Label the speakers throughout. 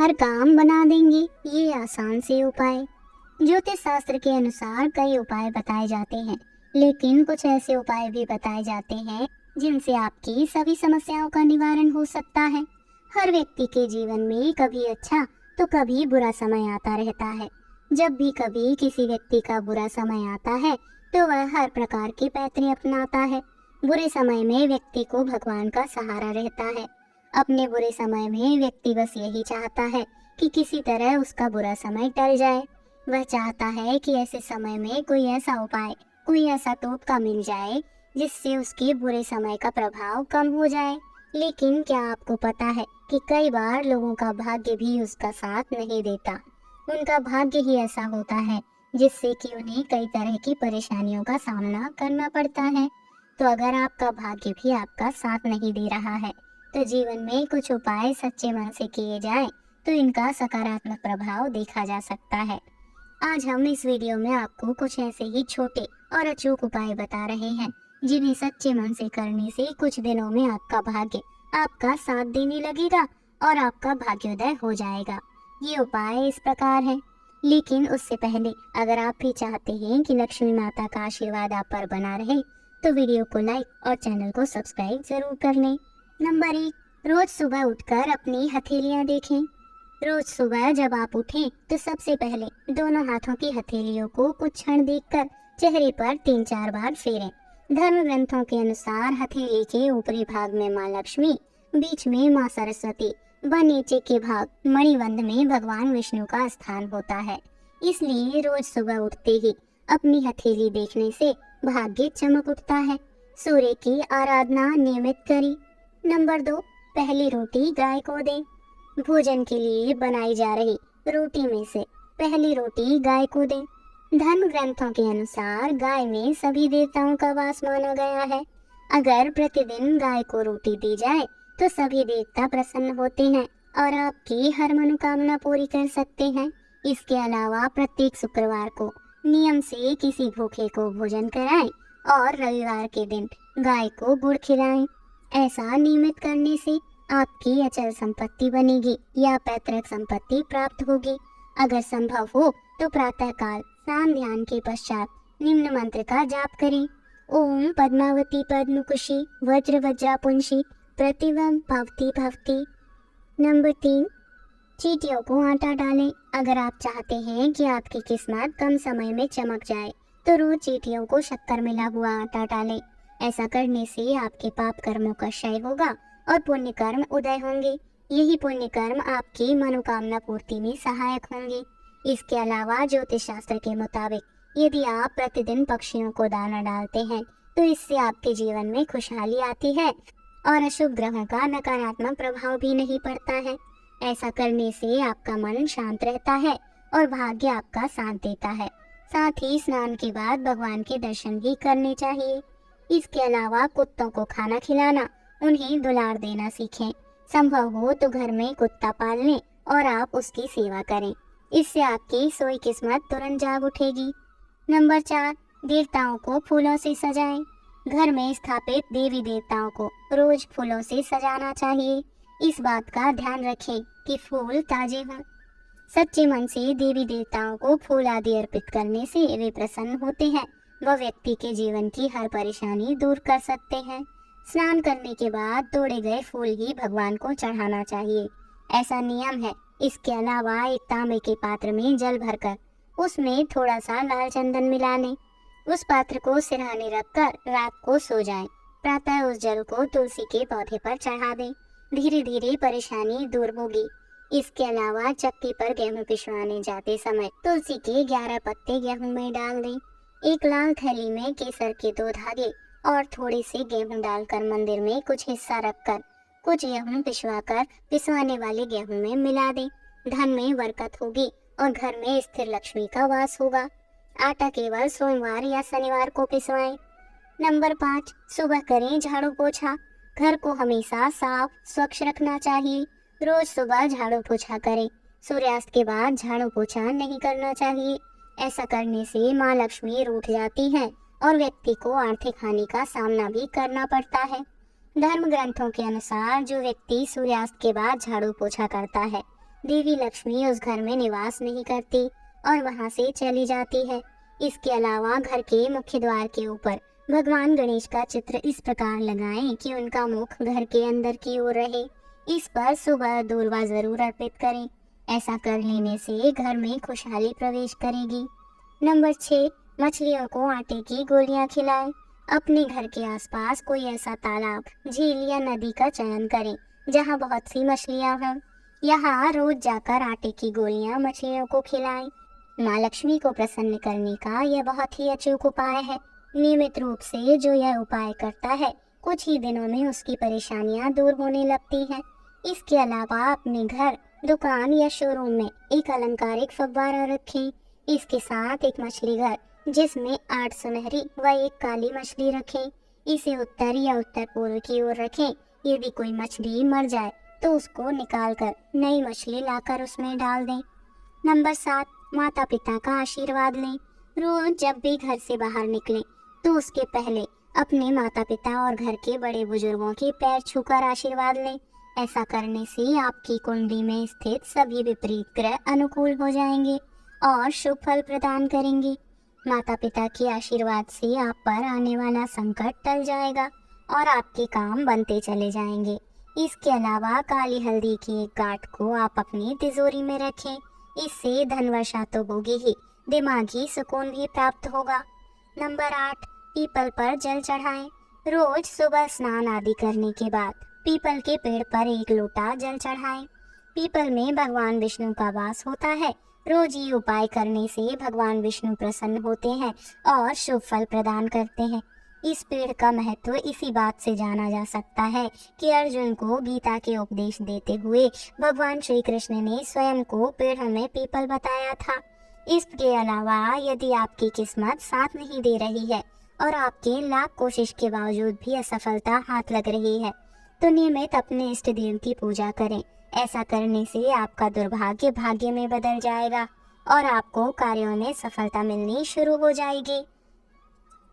Speaker 1: हर काम बना देंगे ये आसान से उपाय। ज्योतिष शास्त्र के अनुसार कई उपाय बताए जाते हैं, लेकिन कुछ ऐसे उपाय भी बताए जाते हैं जिनसे आपकी सभी समस्याओं का निवारण हो सकता है। हर व्यक्ति के जीवन में कभी अच्छा तो कभी बुरा समय आता रहता है। जब भी कभी किसी व्यक्ति का बुरा समय आता है तो वह हर प्रकार के पैतरे अपनाता है। बुरे समय में व्यक्ति को भगवान का सहारा रहता है। अपने बुरे समय में व्यक्ति बस यही चाहता है कि किसी तरह उसका बुरा समय टल जाए। वह चाहता है कि ऐसे समय में कोई ऐसा उपाय, कोई ऐसा टोटका मिल जाए जिससे उसके बुरे समय का प्रभाव कम हो जाए। लेकिन क्या आपको पता है कि कई बार लोगों का भाग्य भी उसका साथ नहीं देता। उनका भाग्य ही ऐसा होता है जिससे कि उन्हें कई तरह की परेशानियों का सामना करना पड़ता है। तो अगर आपका भाग्य भी आपका साथ नहीं दे रहा है तो जीवन में कुछ उपाय सच्चे मन से किए जाएं तो इनका सकारात्मक प्रभाव देखा जा सकता है। आज हम इस वीडियो में आपको कुछ ऐसे ही छोटे और अचूक उपाय बता रहे हैं जिन्हें सच्चे मन से करने से कुछ दिनों में आपका भाग्य आपका साथ देने लगेगा और आपका भाग्योदय हो जाएगा। ये उपाय इस प्रकार है, लेकिन उससे पहले अगर आप भी चाहते हैं कि लक्ष्मी माता का आशीर्वाद आप पर बना रहे तो वीडियो को लाइक और चैनल को सब्सक्राइब जरूर कर लें। नंबर 1, रोज सुबह उठकर अपनी हथेलियां देखें। रोज सुबह जब आप उठें तो सबसे पहले दोनों हाथों की हथेलियों को कुछ क्षण देखकर चेहरे पर 3-4 बार फेरें। धर्म ग्रंथों के अनुसार हथेली के ऊपरी भाग में माँ लक्ष्मी, बीच में माँ सरस्वती व नीचे के भाग मणिबंध में भगवान विष्णु का स्थान होता है। इसलिए रोज सुबह उठते ही अपनी हथेली देखने से भाग्य चमक उठता है। सूर्य की आराधना नियमित करें। नंबर 2, पहली रोटी गाय को दें। भोजन के लिए बनाई जा रही रोटी में से पहली रोटी गाय को दें। धर्म ग्रंथों के अनुसार गाय में सभी देवताओं का वास माना गया है। अगर प्रतिदिन गाय को रोटी दी जाए तो सभी देवता प्रसन्न होते हैं और आपकी हर मनोकामना पूरी कर सकते हैं। इसके अलावा प्रत्येक शुक्रवार को नियम से किसी भूखे को भोजन कराएं और रविवार के दिन गाय को गुड़ खिलाएं। ऐसा नियमित करने से आपकी अचल संपत्ति बनेगी या पैतृक संपत्ति प्राप्त होगी। अगर संभव हो तो प्रातःकाल स्नान ध्यान के पश्चात निम्न मंत्र का जाप करें। ओम पद्मावती पद्मकुशी वज्र वज्रापुंशी प्रतिवम भवती भवती। नंबर 3, चींटियों को आटा डालें। अगर आप चाहते हैं कि आपकी किस्मत कम समय में चमक जाए तो रोज चींटियों को शक्कर मिला हुआ आटा डालें। ऐसा करने से आपके पाप कर्मों का क्षय होगा और पुण्य कर्म उदय होंगे। यही पुण्य कर्म आपकी मनोकामना पूर्ति में सहायक होंगे। इसके अलावा ज्योतिष शास्त्र के मुताबिक यदि आप प्रतिदिन पक्षियों को दाना डालते हैं तो इससे आपके जीवन में खुशहाली आती है और अशुभ ग्रहों का नकारात्मक प्रभाव भी नहीं पड़ता है। ऐसा करने से आपका मन शांत रहता है और भाग्य आपका साथ देता है। साथ ही स्नान के बाद भगवान के दर्शन भी करने चाहिए। इसके अलावा कुत्तों को खाना खिलाना, उन्हें दुलार देना सीखें। संभव हो तो घर में कुत्ता पाल लें और आप उसकी सेवा करें। इससे आपकी सोई किस्मत तुरंत जाग उठेगी। नंबर 4, देवताओं को फूलों से सजाएं। घर में स्थापित देवी देवताओं को रोज फूलों से सजाना चाहिए। इस बात का ध्यान रखें कि फूल ताजे हों। सच्चे मन से देवी देवताओं को फूल आदि अर्पित करने से वे प्रसन्न होते हैं। वह व्यक्ति के जीवन की हर परेशानी दूर कर सकते हैं। स्नान करने के बाद तोड़े गए फूल ही भगवान को चढ़ाना चाहिए, ऐसा नियम है। इसके अलावा एक तांबे के पात्र में जल भरकर उसमें थोड़ा सा लाल चंदन मिला लें। उस पात्र को सिरहाने रखकर रात को सो जाएं। प्रातः उस जल को तुलसी के पौधे पर चढ़ा दें। धीरे धीरे परेशानी दूर होगी। इसके अलावा चक्की पर गेहूं पिसवाने जाते समय तुलसी के 11 पत्ते गेहूं में डाल दें। एक लाल थैली में केसर के 2 धागे और थोड़े से गेहूं डालकर मंदिर में कुछ हिस्सा रखकर कुछ गेहूं पिसवाकर पिसवाने वाले गेहूं में मिला दें। धन में बरकत होगी और घर में स्थिर लक्ष्मी का वास होगा। आटा केवल सोमवार या शनिवार को पिसवाएं। नंबर 5, सुबह करें झाड़ू पोछा। घर को हमेशा साफ स्वच्छ रखना चाहिए। रोज सुबह झाड़ू पोछा करें। सूर्यास्त के बाद झाड़ू पोछा नहीं करना चाहिए। ऐसा करने से माँ लक्ष्मी रूठ जाती है और व्यक्ति को आर्थिक हानि का सामना भी करना पड़ता है। धर्म ग्रंथों के अनुसार जो व्यक्ति सूर्यास्त के बाद झाड़ू पोछा करता है देवी लक्ष्मी उस घर में निवास नहीं करती और वहां से चली जाती है। इसके अलावा घर के मुख्य द्वार के ऊपर भगवान गणेश का चित्र इस प्रकार लगाएं कि उनका मुख घर के अंदर की ओर रहे। इस पर सुबह दूर्वा जरूर अर्पित करें। ऐसा कर लेने से घर में खुशहाली प्रवेश करेगी। नंबर 6, मछलियों को आटे की गोलियां खिलाएं। अपने घर के आसपास कोई ऐसा तालाब, झील या नदी का चयन करें जहां बहुत सी मछलियां हों। यहाँ रोज जाकर आटे की गोलियां मछलियों को खिलाएं। माँ लक्ष्मी को प्रसन्न करने का यह बहुत ही अचूक उपाय है। नियमित रूप से जो यह उपाय करता है, कुछ ही दिनों में उसकी परेशानियां दूर होने लगती हैं। इसके अलावा अपने घर, दुकान या शोरूम में एक अलंकारिक फव्वारा रखें। इसके साथ एक मछली घर जिसमें 8 सुनहरी व 1 काली मछली रखें। इसे उत्तर या उत्तर पूर्व की ओर रखें। यदि कोई मछली मर जाए तो उसको निकालकर नई मछली लाकर उसमें डाल दें। नंबर 7, माता पिता का आशीर्वाद लें। रोज जब भी घर से बाहर निकलें तो उसके पहले अपने माता पिता और घर के बड़े बुजुर्गों के पैर छूकर आशीर्वाद लें। ऐसा करने से आपकी कुंडली में स्थित सभी विपरीत ग्रह अनुकूल हो जाएंगे और शुभ फल प्रदान करेंगे। माता पिता के आशीर्वाद से आप पर आने वाला संकट टल जाएगा और आपके काम बनते चले जाएंगे। इसके अलावा काली हल्दी की एक गांठ को आप अपनी तिजोरी में रखें। इससे धन वर्षा तो होगी ही, दिमागी सुकून भी प्राप्त होगा। नंबर 8, पीपल पर जल चढ़ाएं। रोज सुबह स्नान आदि करने के बाद पीपल के पेड़ पर 1 लोटा जल चढ़ाएं। पीपल में भगवान विष्णु का वास होता है। रोज ये उपाय करने से भगवान विष्णु प्रसन्न होते हैं और शुभ फल प्रदान करते हैं। इस पेड़ का महत्व इसी बात से जाना जा सकता है कि अर्जुन को गीता के उपदेश देते हुए भगवान श्री कृष्ण ने स्वयं को पेड़ में पीपल बताया था। इसके अलावा यदि आपकी किस्मत साथ नहीं दे रही है और आपके लाख कोशिश के बावजूद भी असफलता हाथ लग रही है, तो नियमित अपने इष्ट देव की पूजा करें। ऐसा करने से आपका दुर्भाग्य भाग्य में बदल जाएगा और आपको कार्यों में सफलता मिलनी शुरू हो जाएगी।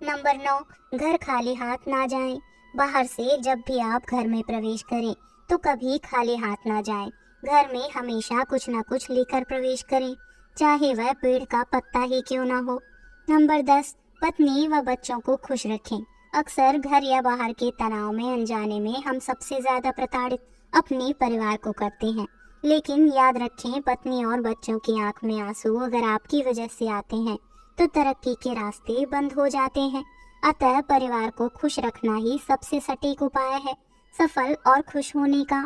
Speaker 1: नंबर 9, घर खाली हाथ ना जाएं। बाहर से जब भी आप घर में प्रवेश करें तो कभी खाली हाथ ना जाएं। घर में हमेशा कुछ न कुछ लेकर प्रवेश करें, चाहे वह पेड़ का पत्ता ही क्यों ना हो। नंबर 10, पत्नी व बच्चों को खुश रखें। अक्सर घर या बाहर के तनाव में अनजाने में हम सबसे ज्यादा प्रताड़ित अपने परिवार को करते हैं। लेकिन याद रखें, पत्नी और बच्चों की आंख में आंसू अगर आपकी वजह से आते हैं तो तरक्की के रास्ते बंद हो जाते हैं। अतः परिवार को खुश रखना ही सबसे सटीक उपाय है सफल और खुश होने का।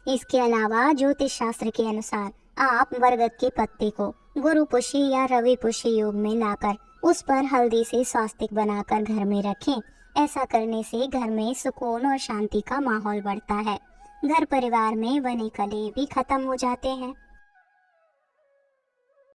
Speaker 1: इसके अलावा ज्योतिष शास्त्र के अनुसार आप बरगद के पत्ते को गुरु पुष्य या रवि पुष्य योग में लाकर उस पर हल्दी से स्वास्तिक बनाकर घर में रखें। ऐसा करने से घर में सुकून और शांति का माहौल बढ़ता है। घर परिवार में बने कलह भी खत्म हो जाते हैं।